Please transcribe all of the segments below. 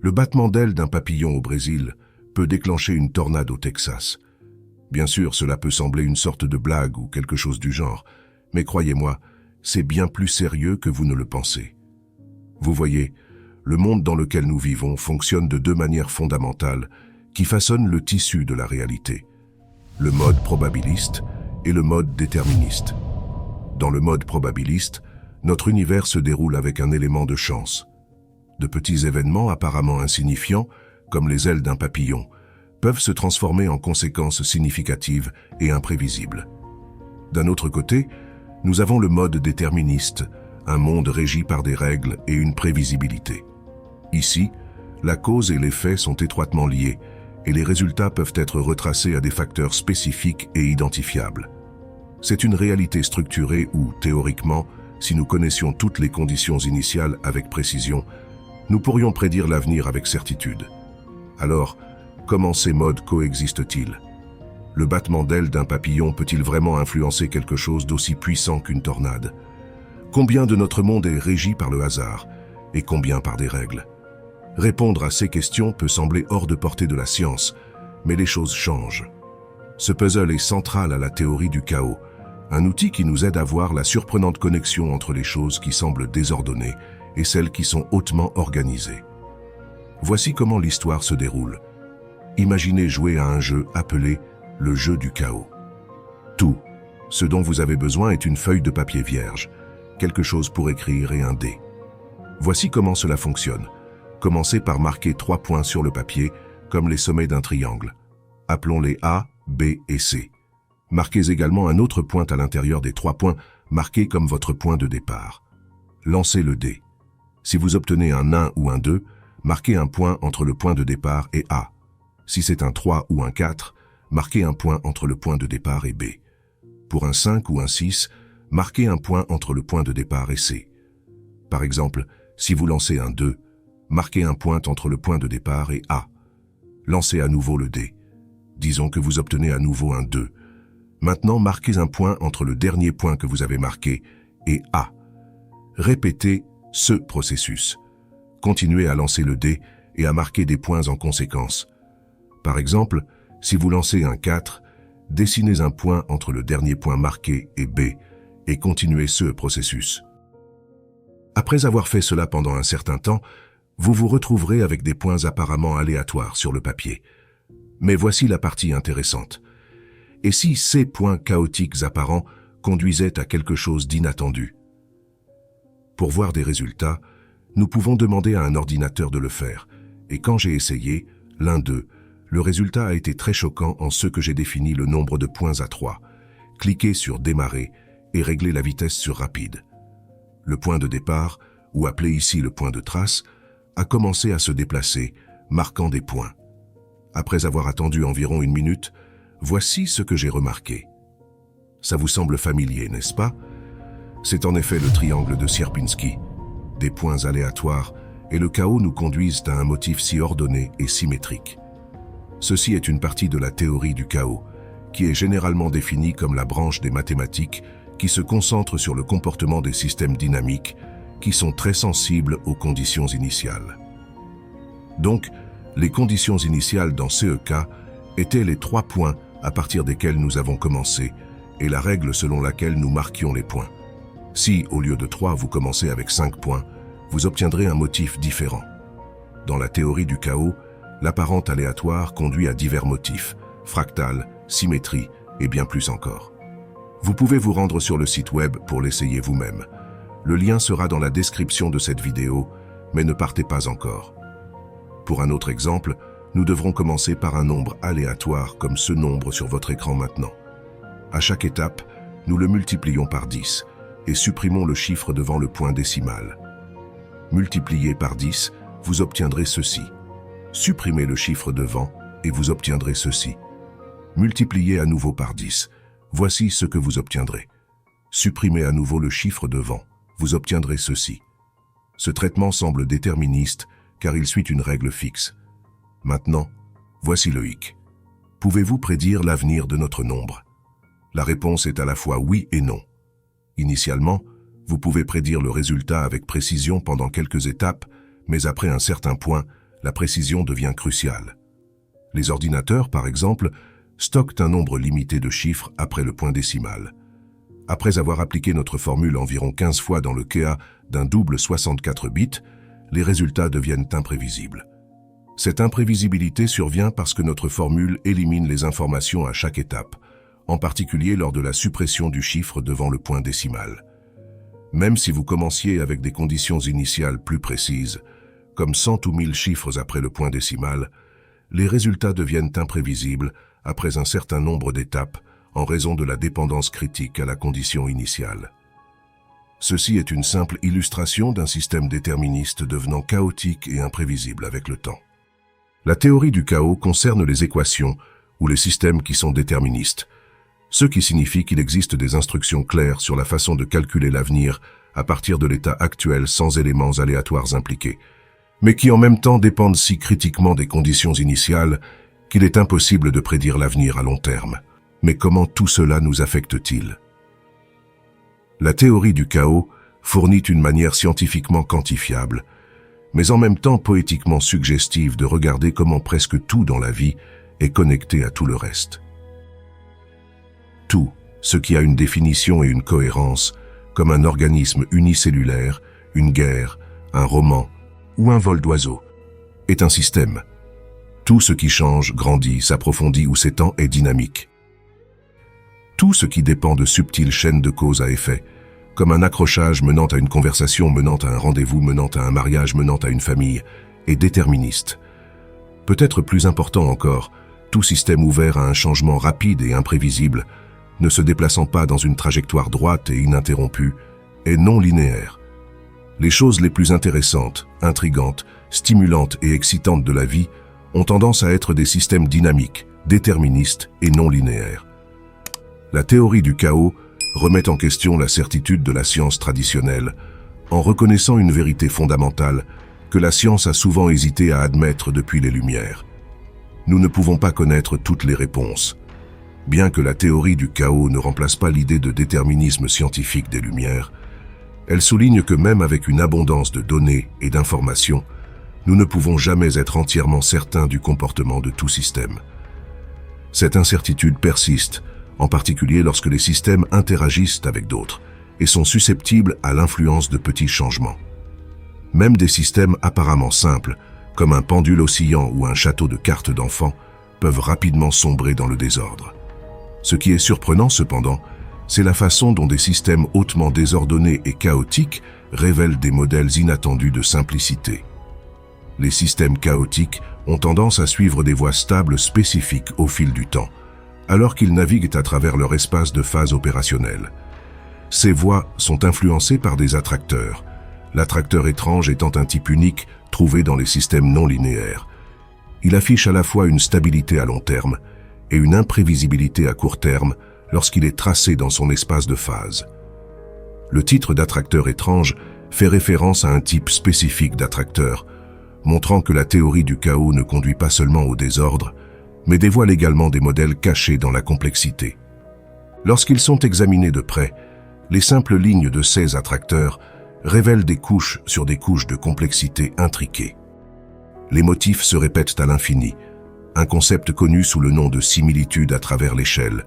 Le battement d'ailes d'un papillon au Brésil peut déclencher une tornade au Texas. Bien sûr, cela peut sembler une sorte de blague ou quelque chose du genre, mais croyez-moi, c'est bien plus sérieux que vous ne le pensez. Vous voyez, le monde dans lequel nous vivons fonctionne de deux manières fondamentales qui façonnent le tissu de la réalité. Le mode probabiliste et le mode déterministe. Dans le mode probabiliste, notre univers se déroule avec un élément de chance. De petits événements apparemment insignifiants, comme les ailes d'un papillon, peuvent se transformer en conséquences significatives et imprévisibles. D'un autre côté, nous avons le mode déterministe, un monde régi par des règles et une prévisibilité. Ici, la cause et l'effet sont étroitement liés et les résultats peuvent être retracés à des facteurs spécifiques et identifiables. C'est une réalité structurée où, théoriquement, si nous connaissions toutes les conditions initiales avec précision, nous pourrions prédire l'avenir avec certitude. Alors, comment ces modes coexistent-ils? Le battement d'ailes d'un papillon peut-il vraiment influencer quelque chose d'aussi puissant qu'une tornade? Combien de notre monde est régi par le hasard et combien par des règles? Répondre à ces questions peut sembler hors de portée de la science, mais les choses changent. Ce puzzle est central à la théorie du chaos, un outil qui nous aide à voir la surprenante connexion entre les choses qui semblent désordonnées et celles qui sont hautement organisées. Voici comment l'histoire se déroule. Imaginez jouer à un jeu appelé le jeu du chaos. Tout ce dont vous avez besoin est une feuille de papier vierge, quelque chose pour écrire et un dé. Voici comment cela fonctionne. Commencez par marquer 3 points sur le papier, comme les sommets d'un triangle. Appelons-les A, B et C. Marquez également un autre point à l'intérieur des 3 points, marqués comme votre point de départ. Lancez le dé. Si vous obtenez un 1 ou un 2, marquez un point entre le point de départ et A. Si c'est un 3 ou un 4, marquez un point entre le point de départ et B. Pour un 5 ou un 6, marquez un point entre le point de départ et C. Par exemple, si vous lancez un 2, marquez un point entre le point de départ et A. Lancez à nouveau le dé. Disons que vous obtenez à nouveau un 2. Maintenant, marquez un point entre le dernier point que vous avez marqué et A. Répétez ce processus. Continuez à lancer le dé et à marquer des points en conséquence. Par exemple, si vous lancez un 4, dessinez un point entre le dernier point marqué et B et continuez ce processus. Après avoir fait cela pendant un certain temps, vous vous retrouverez avec des points apparemment aléatoires sur le papier. Mais voici la partie intéressante. Et si ces points chaotiques apparents conduisaient à quelque chose d'inattendu? Pour voir des résultats, nous pouvons demander à un ordinateur de le faire. Et quand j'ai essayé, l'un d'eux, le résultat a été très choquant en ce que j'ai défini le nombre de points à 3. Cliquez sur Démarrer et réglez la vitesse sur Rapide. Le point de départ, ou appelé ici le point de trace, a commencé à se déplacer, marquant des points. Après avoir attendu environ 1 minute, voici ce que j'ai remarqué. Ça vous semble familier, n'est-ce pas? C'est en effet le triangle de Sierpinski. Des points aléatoires et le chaos nous conduisent à un motif si ordonné et symétrique. Ceci est une partie de la théorie du chaos, qui est généralement définie comme la branche des mathématiques qui se concentre sur le comportement des systèmes dynamiques qui sont très sensibles aux conditions initiales. Donc, les conditions initiales dans ce cas étaient les 3 points à partir desquels nous avons commencé et la règle selon laquelle nous marquions les points. Si, au lieu de 3, vous commencez avec 5 points, vous obtiendrez un motif différent. Dans la théorie du chaos, l'apparente aléatoire conduit à divers motifs, fractal, symétrie et bien plus encore. Vous pouvez vous rendre sur le site web pour l'essayer vous-même. Le lien sera dans la description de cette vidéo, mais ne partez pas encore. Pour un autre exemple, nous devrons commencer par un nombre aléatoire comme ce nombre sur votre écran maintenant. À chaque étape, nous le multiplions par 10 et supprimons le chiffre devant le point décimal. Multiplié par 10, vous obtiendrez ceci. Supprimez le chiffre devant et vous obtiendrez ceci. Multipliez à nouveau par 10. Voici ce que vous obtiendrez. Supprimez à nouveau le chiffre devant. Vous obtiendrez ceci. Ce traitement semble déterministe car il suit une règle fixe. Maintenant, voici le hic. Pouvez-vous prédire l'avenir de notre nombre? La réponse est à la fois oui et non. Initialement, vous pouvez prédire le résultat avec précision pendant quelques étapes, mais après un certain point, la précision devient cruciale. Les ordinateurs, par exemple, stockent un nombre limité de chiffres après le point décimal. Après avoir appliqué notre formule environ 15 fois dans le cas d'un double 64 bits, les résultats deviennent imprévisibles. Cette imprévisibilité survient parce que notre formule élimine les informations à chaque étape, en particulier lors de la suppression du chiffre devant le point décimal. Même si vous commenciez avec des conditions initiales plus précises, comme 100 ou 1000 chiffres après le point décimal, les résultats deviennent imprévisibles après un certain nombre d'étapes en raison de la dépendance critique à la condition initiale. Ceci est une simple illustration d'un système déterministe devenant chaotique et imprévisible avec le temps. La théorie du chaos concerne les équations ou les systèmes qui sont déterministes, ce qui signifie qu'il existe des instructions claires sur la façon de calculer l'avenir à partir de l'état actuel sans éléments aléatoires impliqués, mais qui en même temps dépendent si critiquement des conditions initiales qu'il est impossible de prédire l'avenir à long terme. Mais comment tout cela nous affecte-t-il? La théorie du chaos fournit une manière scientifiquement quantifiable, mais en même temps poétiquement suggestive de regarder comment presque tout dans la vie est connecté à tout le reste. Tout, ce qui a une définition et une cohérence, comme un organisme unicellulaire, une guerre, un roman ou un vol d'oiseau, est un système. Tout ce qui change, grandit, s'approfondit ou s'étend est dynamique. Tout ce qui dépend de subtiles chaînes de cause à effet, comme un accrochage menant à une conversation, menant à un rendez-vous, menant à un mariage, menant à une famille, est déterministe. Peut-être plus important encore, tout système ouvert à un changement rapide et imprévisible, ne se déplaçant pas dans une trajectoire droite et ininterrompue, est non linéaire. Les choses les plus intéressantes, intrigantes, stimulantes et excitantes de la vie ont tendance à être des systèmes dynamiques, déterministes et non linéaires. La théorie du chaos remet en question la certitude de la science traditionnelle, en reconnaissant une vérité fondamentale que la science a souvent hésité à admettre depuis les Lumières. Nous ne pouvons pas connaître toutes les réponses. Bien que la théorie du chaos ne remplace pas l'idée de déterminisme scientifique des Lumières, elle souligne que même avec une abondance de données et d'informations, nous ne pouvons jamais être entièrement certains du comportement de tout système. Cette incertitude persiste, en particulier lorsque les systèmes interagissent avec d'autres et sont susceptibles à l'influence de petits changements. Même des systèmes apparemment simples, comme un pendule oscillant ou un château de cartes d'enfants, peuvent rapidement sombrer dans le désordre. Ce qui est surprenant cependant, c'est la façon dont des systèmes hautement désordonnés et chaotiques révèlent des modèles inattendus de simplicité. Les systèmes chaotiques ont tendance à suivre des voies stables spécifiques au fil du temps, alors qu'ils naviguent à travers leur espace de phase opérationnelle. Ces voies sont influencées par des attracteurs, l'attracteur étrange étant un type unique trouvé dans les systèmes non linéaires. Il affiche à la fois une stabilité à long terme et une imprévisibilité à court terme lorsqu'il est tracé dans son espace de phase. Le titre d'attracteur étrange fait référence à un type spécifique d'attracteur, montrant que la théorie du chaos ne conduit pas seulement au désordre, mais dévoile également des modèles cachés dans la complexité. Lorsqu'ils sont examinés de près, les simples lignes de ces attracteurs révèlent des couches sur des couches de complexité intriquées. Les motifs se répètent à l'infini, un concept connu sous le nom de similitude à travers l'échelle,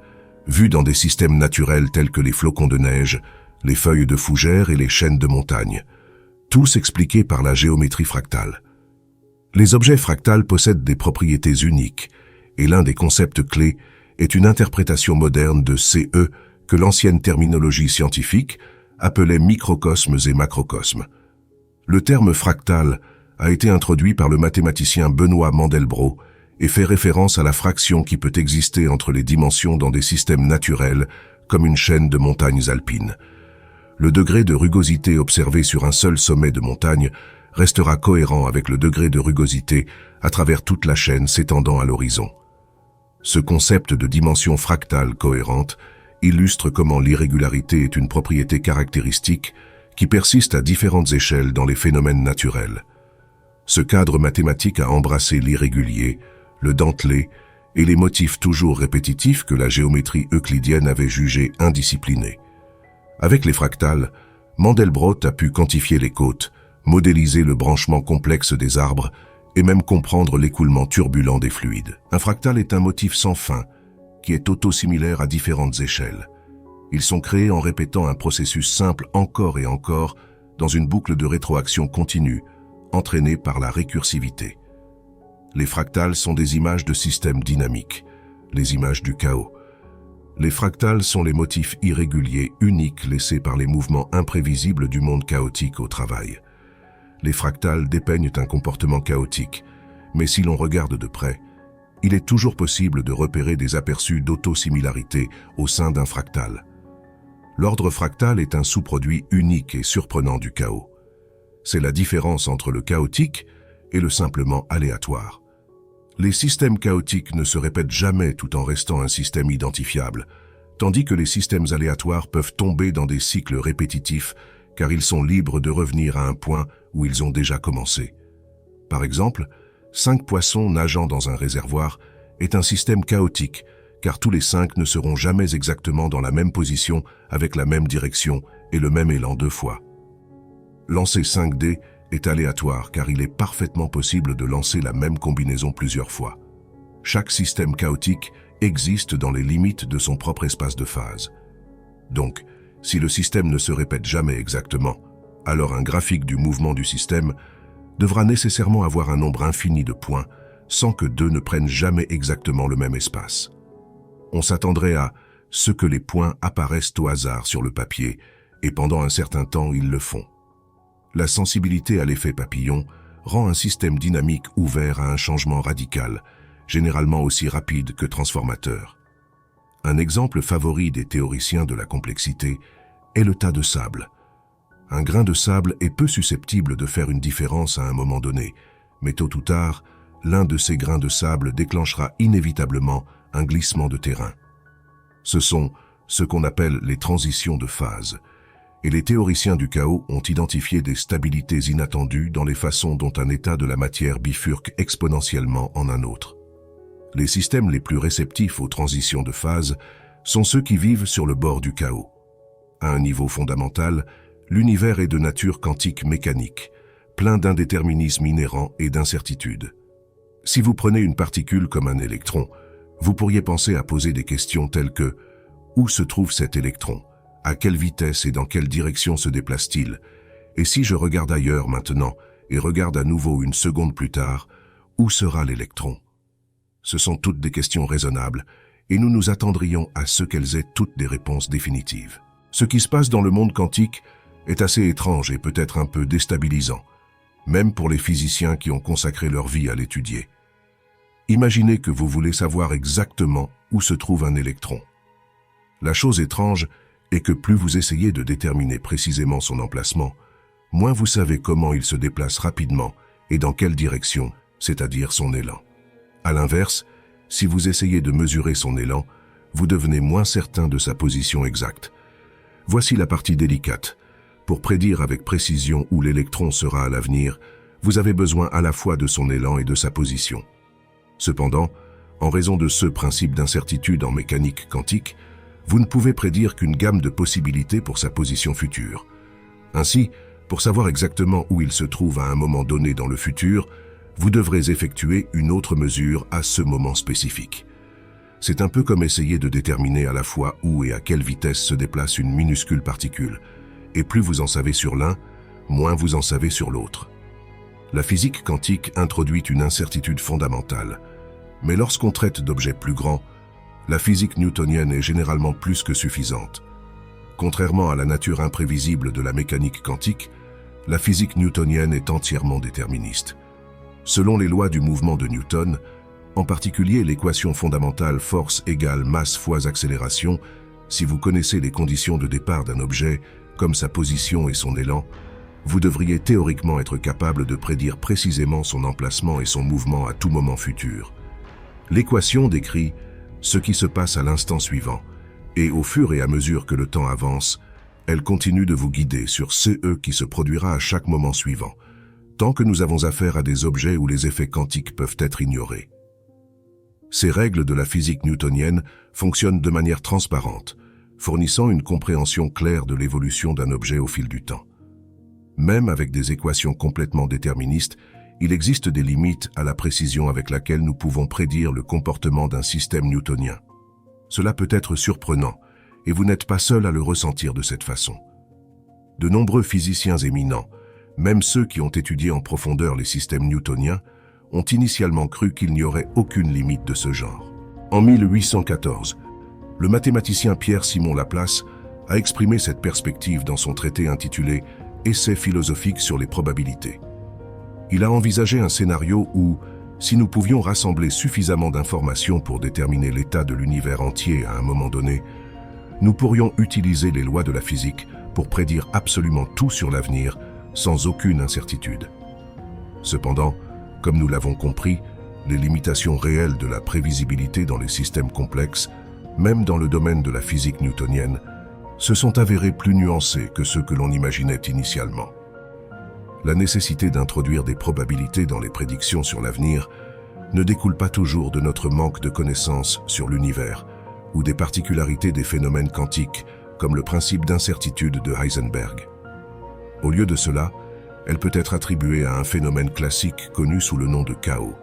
vu dans des systèmes naturels tels que les flocons de neige, les feuilles de fougères et les chaînes de montagnes, tous expliqués par la géométrie fractale. Les objets fractales possèdent des propriétés uniques, et l'un des concepts clés est une interprétation moderne de CE que l'ancienne terminologie scientifique appelait microcosmes et macrocosmes. Le terme fractal a été introduit par le mathématicien Benoît Mandelbrot et fait référence à la fraction qui peut exister entre les dimensions dans des systèmes naturels comme une chaîne de montagnes alpines. Le degré de rugosité observé sur un seul sommet de montagne restera cohérent avec le degré de rugosité à travers toute la chaîne s'étendant à l'horizon. Ce concept de dimension fractale cohérente illustre comment l'irrégularité est une propriété caractéristique qui persiste à différentes échelles dans les phénomènes naturels. Ce cadre mathématique a embrassé l'irrégulier, le dentelé et les motifs toujours répétitifs que la géométrie euclidienne avait jugés indisciplinés. Avec les fractales, Mandelbrot a pu quantifier les côtes, modéliser le branchement complexe des arbres et même comprendre l'écoulement turbulent des fluides. Un fractal est un motif sans fin, qui est autosimilaire à différentes échelles. Ils sont créés en répétant un processus simple encore et encore, dans une boucle de rétroaction continue, entraînée par la récursivité. Les fractales sont des images de systèmes dynamiques, les images du chaos. Les fractales sont les motifs irréguliers, uniques laissés par les mouvements imprévisibles du monde chaotique au travail. Les fractales dépeignent un comportement chaotique, mais si l'on regarde de près, il est toujours possible de repérer des aperçus d'autosimilarité au sein d'un fractal. L'ordre fractal est un sous-produit unique et surprenant du chaos. C'est la différence entre le chaotique et le simplement aléatoire. Les systèmes chaotiques ne se répètent jamais tout en restant un système identifiable, tandis que les systèmes aléatoires peuvent tomber dans des cycles répétitifs car ils sont libres de revenir à un point où ils ont déjà commencé. Par exemple, 5 poissons nageant dans un réservoir est un système chaotique, car tous les 5 ne seront jamais exactement dans la même position avec la même direction et le même élan 2 fois. Lancer 5 dés est aléatoire car il est parfaitement possible de lancer la même combinaison plusieurs fois. Chaque système chaotique existe dans les limites de son propre espace de phase. Donc, si le système ne se répète jamais exactement, alors un graphique du mouvement du système devra nécessairement avoir un nombre infini de points, sans que 2 ne prennent jamais exactement le même espace. On s'attendrait à ce que les points apparaissent au hasard sur le papier, et pendant un certain temps ils le font. La sensibilité à l'effet papillon rend un système dynamique ouvert à un changement radical, généralement aussi rapide que transformateur. Un exemple favori des théoriciens de la complexité est le tas de sable. Un grain de sable est peu susceptible de faire une différence à un moment donné, mais tôt ou tard, l'un de ces grains de sable déclenchera inévitablement un glissement de terrain. Ce sont ce qu'on appelle les transitions de phase, et les théoriciens du chaos ont identifié des stabilités inattendues dans les façons dont un état de la matière bifurque exponentiellement en un autre. Les systèmes les plus réceptifs aux transitions de phase sont ceux qui vivent sur le bord du chaos. À un niveau fondamental, l'univers est de nature quantique mécanique, plein d'indéterminisme inhérent et d'incertitudes. Si vous prenez une particule comme un électron, vous pourriez penser à poser des questions telles que « Où se trouve cet électron ? À quelle vitesse et dans quelle direction se déplace-t-il ? Et si je regarde ailleurs maintenant et regarde à nouveau une seconde plus tard, où sera l'électron ?» Ce sont toutes des questions raisonnables et nous nous attendrions à ce qu'elles aient toutes des réponses définitives. Ce qui se passe dans le monde quantique est assez étrange et peut-être un peu déstabilisant, même pour les physiciens qui ont consacré leur vie à l'étudier. Imaginez que vous voulez savoir exactement où se trouve un électron. La chose étrange est que plus vous essayez de déterminer précisément son emplacement, moins vous savez comment il se déplace rapidement et dans quelle direction, c'est-à-dire son élan. À l'inverse, si vous essayez de mesurer son élan, vous devenez moins certain de sa position exacte. Voici la partie délicate. Pour prédire avec précision où l'électron sera à l'avenir, vous avez besoin à la fois de son élan et de sa position. Cependant, en raison de ce principe d'incertitude en mécanique quantique, vous ne pouvez prédire qu'une gamme de possibilités pour sa position future. Ainsi, pour savoir exactement où il se trouve à un moment donné dans le futur, vous devrez effectuer une autre mesure à ce moment spécifique. C'est un peu comme essayer de déterminer à la fois où et à quelle vitesse se déplace une minuscule particule, et plus vous en savez sur l'un, moins vous en savez sur l'autre. La physique quantique introduit une incertitude fondamentale, mais lorsqu'on traite d'objets plus grands, la physique newtonienne est généralement plus que suffisante. Contrairement à la nature imprévisible de la mécanique quantique, la physique newtonienne est entièrement déterministe. Selon les lois du mouvement de Newton, en particulier l'équation fondamentale force égale masse fois accélération, si vous connaissez les conditions de départ d'un objet, comme sa position et son élan, vous devriez théoriquement être capable de prédire précisément son emplacement et son mouvement à tout moment futur. L'équation décrit ce qui se passe à l'instant suivant, et au fur et à mesure que le temps avance, elle continue de vous guider sur ce qui se produira à chaque moment suivant, tant que nous avons affaire à des objets où les effets quantiques peuvent être ignorés. Ces règles de la physique newtonienne fonctionnent de manière transparente, fournissant une compréhension claire de l'évolution d'un objet au fil du temps. Même avec des équations complètement déterministes, il existe des limites à la précision avec laquelle nous pouvons prédire le comportement d'un système newtonien. Cela peut être surprenant, et vous n'êtes pas seul à le ressentir de cette façon. De nombreux physiciens éminents, même ceux qui ont étudié en profondeur les systèmes newtoniens, ont initialement cru qu'il n'y aurait aucune limite de ce genre. En 1814, le mathématicien Pierre-Simon Laplace a exprimé cette perspective dans son traité intitulé « Essai philosophique sur les probabilités ». Il a envisagé un scénario où, si nous pouvions rassembler suffisamment d'informations pour déterminer l'état de l'univers entier à un moment donné, nous pourrions utiliser les lois de la physique pour prédire absolument tout sur l'avenir sans aucune incertitude. Cependant, comme nous l'avons compris, les limitations réelles de la prévisibilité dans les systèmes complexes, même dans le domaine de la physique newtonienne, se sont avérées plus nuancées que ce que l'on imaginait initialement. La nécessité d'introduire des probabilités dans les prédictions sur l'avenir ne découle pas toujours de notre manque de connaissances sur l'univers ou des particularités des phénomènes quantiques, comme le principe d'incertitude de Heisenberg. Au lieu de cela, elle peut être attribuée à un phénomène classique connu sous le nom de chaos.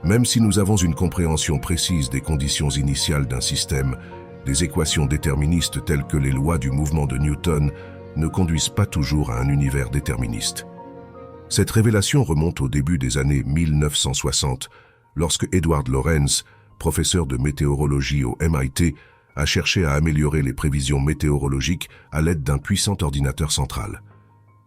Même si nous avons une compréhension précise des conditions initiales d'un système, des équations déterministes telles que les lois du mouvement de Newton ne conduisent pas toujours à un univers déterministe. Cette révélation remonte au début des années 1960, lorsque Edward Lorenz, professeur de météorologie au MIT, a cherché à améliorer les prévisions météorologiques à l'aide d'un puissant ordinateur central.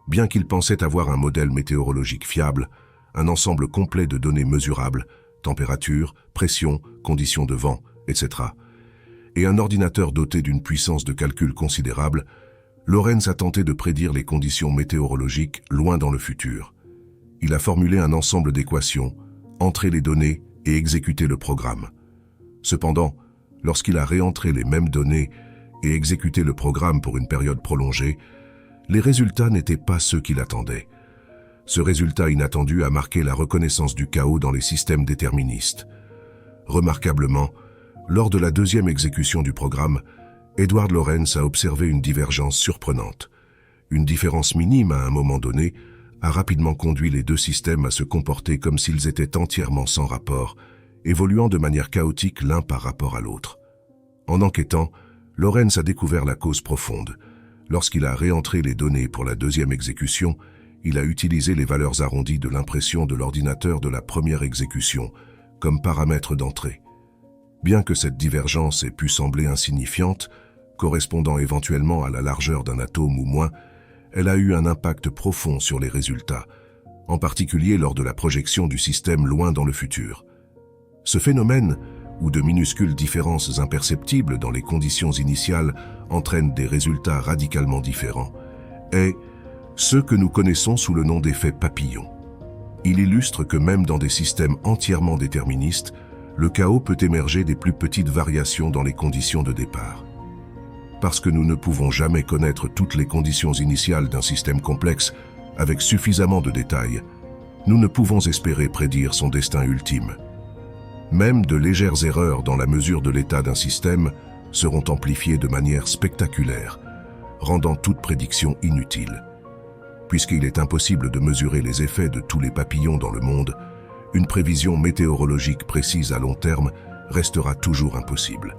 Bien qu'il pensait avoir un modèle météorologique fiable, un ensemble complet de données mesurables, température, pression, conditions de vent, etc., et un ordinateur doté d'une puissance de calcul considérable, Lorenz a tenté de prédire les conditions météorologiques loin dans le futur. Il a formulé un ensemble d'équations, entré les données et exécuté le programme. Cependant, lorsqu'il a réentré les mêmes données et exécuté le programme pour une période prolongée, les résultats n'étaient pas ceux qu'il attendait. Ce résultat inattendu a marqué la reconnaissance du chaos dans les systèmes déterministes. Remarquablement, lors de la deuxième exécution du programme, Edward Lorenz a observé une divergence surprenante. Une différence minime à un moment donné a rapidement conduit les deux systèmes à se comporter comme s'ils étaient entièrement sans rapport, évoluant de manière chaotique l'un par rapport à l'autre. En enquêtant, Lorenz a découvert la cause profonde. Lorsqu'il a réentré les données pour la deuxième exécution, il a utilisé les valeurs arrondies de l'impression de l'ordinateur de la première exécution comme paramètre d'entrée. Bien que cette divergence ait pu sembler insignifiante, correspondant éventuellement à la largeur d'un atome ou moins, elle a eu un impact profond sur les résultats, en particulier lors de la projection du système loin dans le futur. Ce phénomène, où de minuscules différences imperceptibles dans les conditions initiales entraînent des résultats radicalement différents, est ce que nous connaissons sous le nom d'effet papillon. Il illustre que même dans des systèmes entièrement déterministes, le chaos peut émerger des plus petites variations dans les conditions de départ. Parce que nous ne pouvons jamais connaître toutes les conditions initiales d'un système complexe avec suffisamment de détails, nous ne pouvons espérer prédire son destin ultime. Même de légères erreurs dans la mesure de l'état d'un système seront amplifiées de manière spectaculaire, rendant toute prédiction inutile. Puisqu'il est impossible de mesurer les effets de tous les papillons dans le monde, une prévision météorologique précise à long terme restera toujours impossible.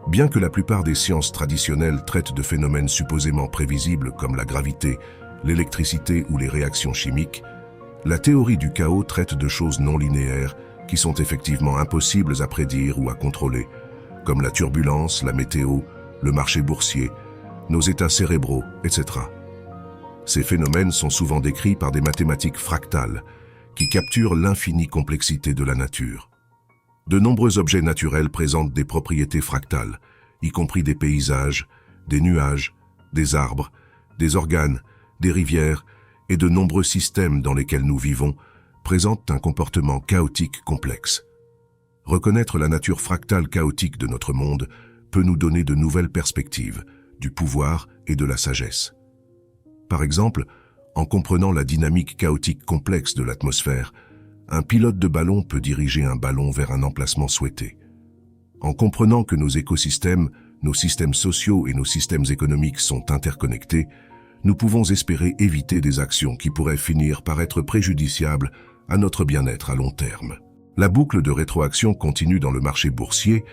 Bien que la plupart des sciences traditionnelles traitent de phénomènes supposément prévisibles comme la gravité, l'électricité ou les réactions chimiques, la théorie du chaos traite de choses non linéaires qui sont effectivement impossibles à prédire ou à contrôler, comme la turbulence, la météo, le marché boursier, nos états cérébraux, etc. Ces phénomènes sont souvent décrits par des mathématiques fractales, qui capturent l'infinie complexité de la nature. De nombreux objets naturels présentent des propriétés fractales, y compris des paysages, des nuages, des arbres, des organes, des rivières et de nombreux systèmes dans lesquels nous vivons présentent un comportement chaotique complexe. Reconnaître la nature fractale chaotique de notre monde peut nous donner de nouvelles perspectives, du pouvoir et de la sagesse. Par exemple, en comprenant la dynamique chaotique complexe de l'atmosphère, un pilote de ballon peut diriger un ballon vers un emplacement souhaité. En comprenant que nos écosystèmes, nos systèmes sociaux et nos systèmes économiques sont interconnectés, nous pouvons espérer éviter des actions qui pourraient finir par être préjudiciables à notre bien-être à long terme. La boucle de rétroaction continue dans le marché boursier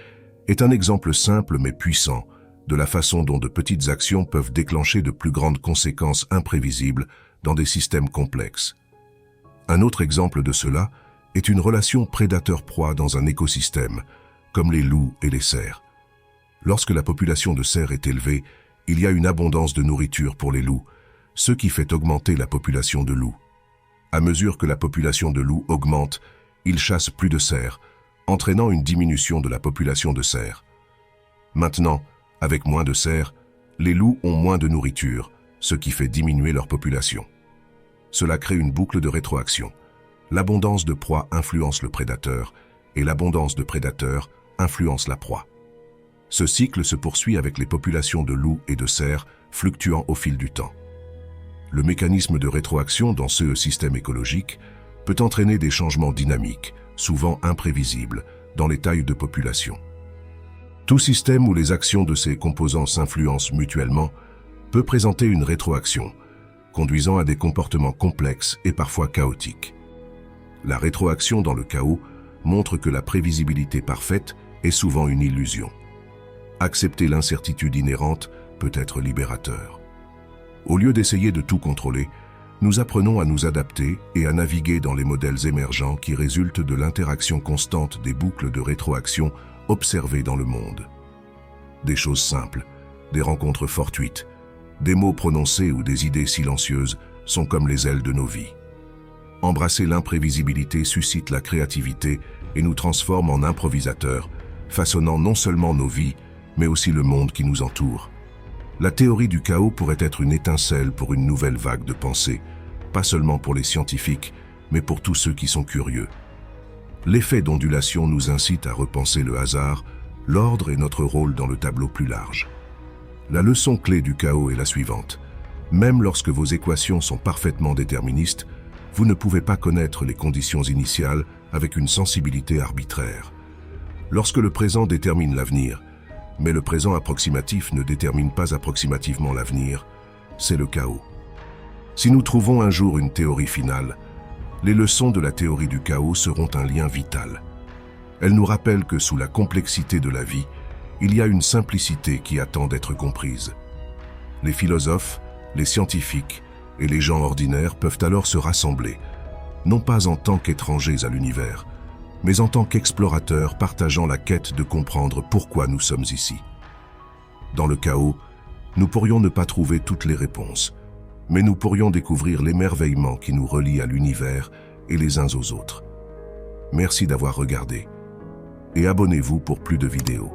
est un exemple simple mais puissant de la façon dont de petites actions peuvent déclencher de plus grandes conséquences imprévisibles dans des systèmes complexes. Un autre exemple de cela est une relation prédateur-proie dans un écosystème, comme les loups et les cerfs. Lorsque la population de cerfs est élevée, il y a une abondance de nourriture pour les loups, ce qui fait augmenter la population de loups. À mesure que la population de loups augmente, ils chassent plus de cerfs, entraînant une diminution de la population de cerfs. Maintenant, avec moins de cerfs, les loups ont moins de nourriture, ce qui fait diminuer leur population. Cela crée une boucle de rétroaction. L'abondance de proie influence le prédateur, et l'abondance de prédateurs influence la proie. Ce cycle se poursuit avec les populations de loups et de cerfs fluctuant au fil du temps. Le mécanisme de rétroaction dans ce système écologique peut entraîner des changements dynamiques, souvent imprévisibles, dans les tailles de population. Tout système où les actions de ses composants s'influencent mutuellement peut présenter une rétroaction, conduisant à des comportements complexes et parfois chaotiques. La rétroaction dans le chaos montre que la prévisibilité parfaite est souvent une illusion. Accepter l'incertitude inhérente peut être libérateur. Au lieu d'essayer de tout contrôler, nous apprenons à nous adapter et à naviguer dans les modèles émergents qui résultent de l'interaction constante des boucles de rétroaction observées dans le monde. Des choses simples, des rencontres fortuites, des mots prononcés ou des idées silencieuses sont comme les ailes de nos vies. Embrasser l'imprévisibilité suscite la créativité et nous transforme en improvisateurs, façonnant non seulement nos vies, mais aussi le monde qui nous entoure. La théorie du chaos pourrait être une étincelle pour une nouvelle vague de pensée, pas seulement pour les scientifiques, mais pour tous ceux qui sont curieux. L'effet d'ondulation nous incite à repenser le hasard, l'ordre et notre rôle dans le tableau plus large. La leçon clé du chaos est la suivante. Même lorsque vos équations sont parfaitement déterministes, vous ne pouvez pas connaître les conditions initiales avec une sensibilité arbitraire. Lorsque le présent détermine l'avenir, mais le présent approximatif ne détermine pas approximativement l'avenir, c'est le chaos. Si nous trouvons un jour une théorie finale, les leçons de la théorie du chaos seront un lien vital. Elles nous rappellent que sous la complexité de la vie, il y a une simplicité qui attend d'être comprise. Les philosophes, les scientifiques et les gens ordinaires peuvent alors se rassembler, non pas en tant qu'étrangers à l'univers, mais en tant qu'explorateurs partageant la quête de comprendre pourquoi nous sommes ici. Dans le chaos, nous pourrions ne pas trouver toutes les réponses, mais nous pourrions découvrir l'émerveillement qui nous relie à l'univers et les uns aux autres. Merci d'avoir regardé et abonnez-vous pour plus de vidéos.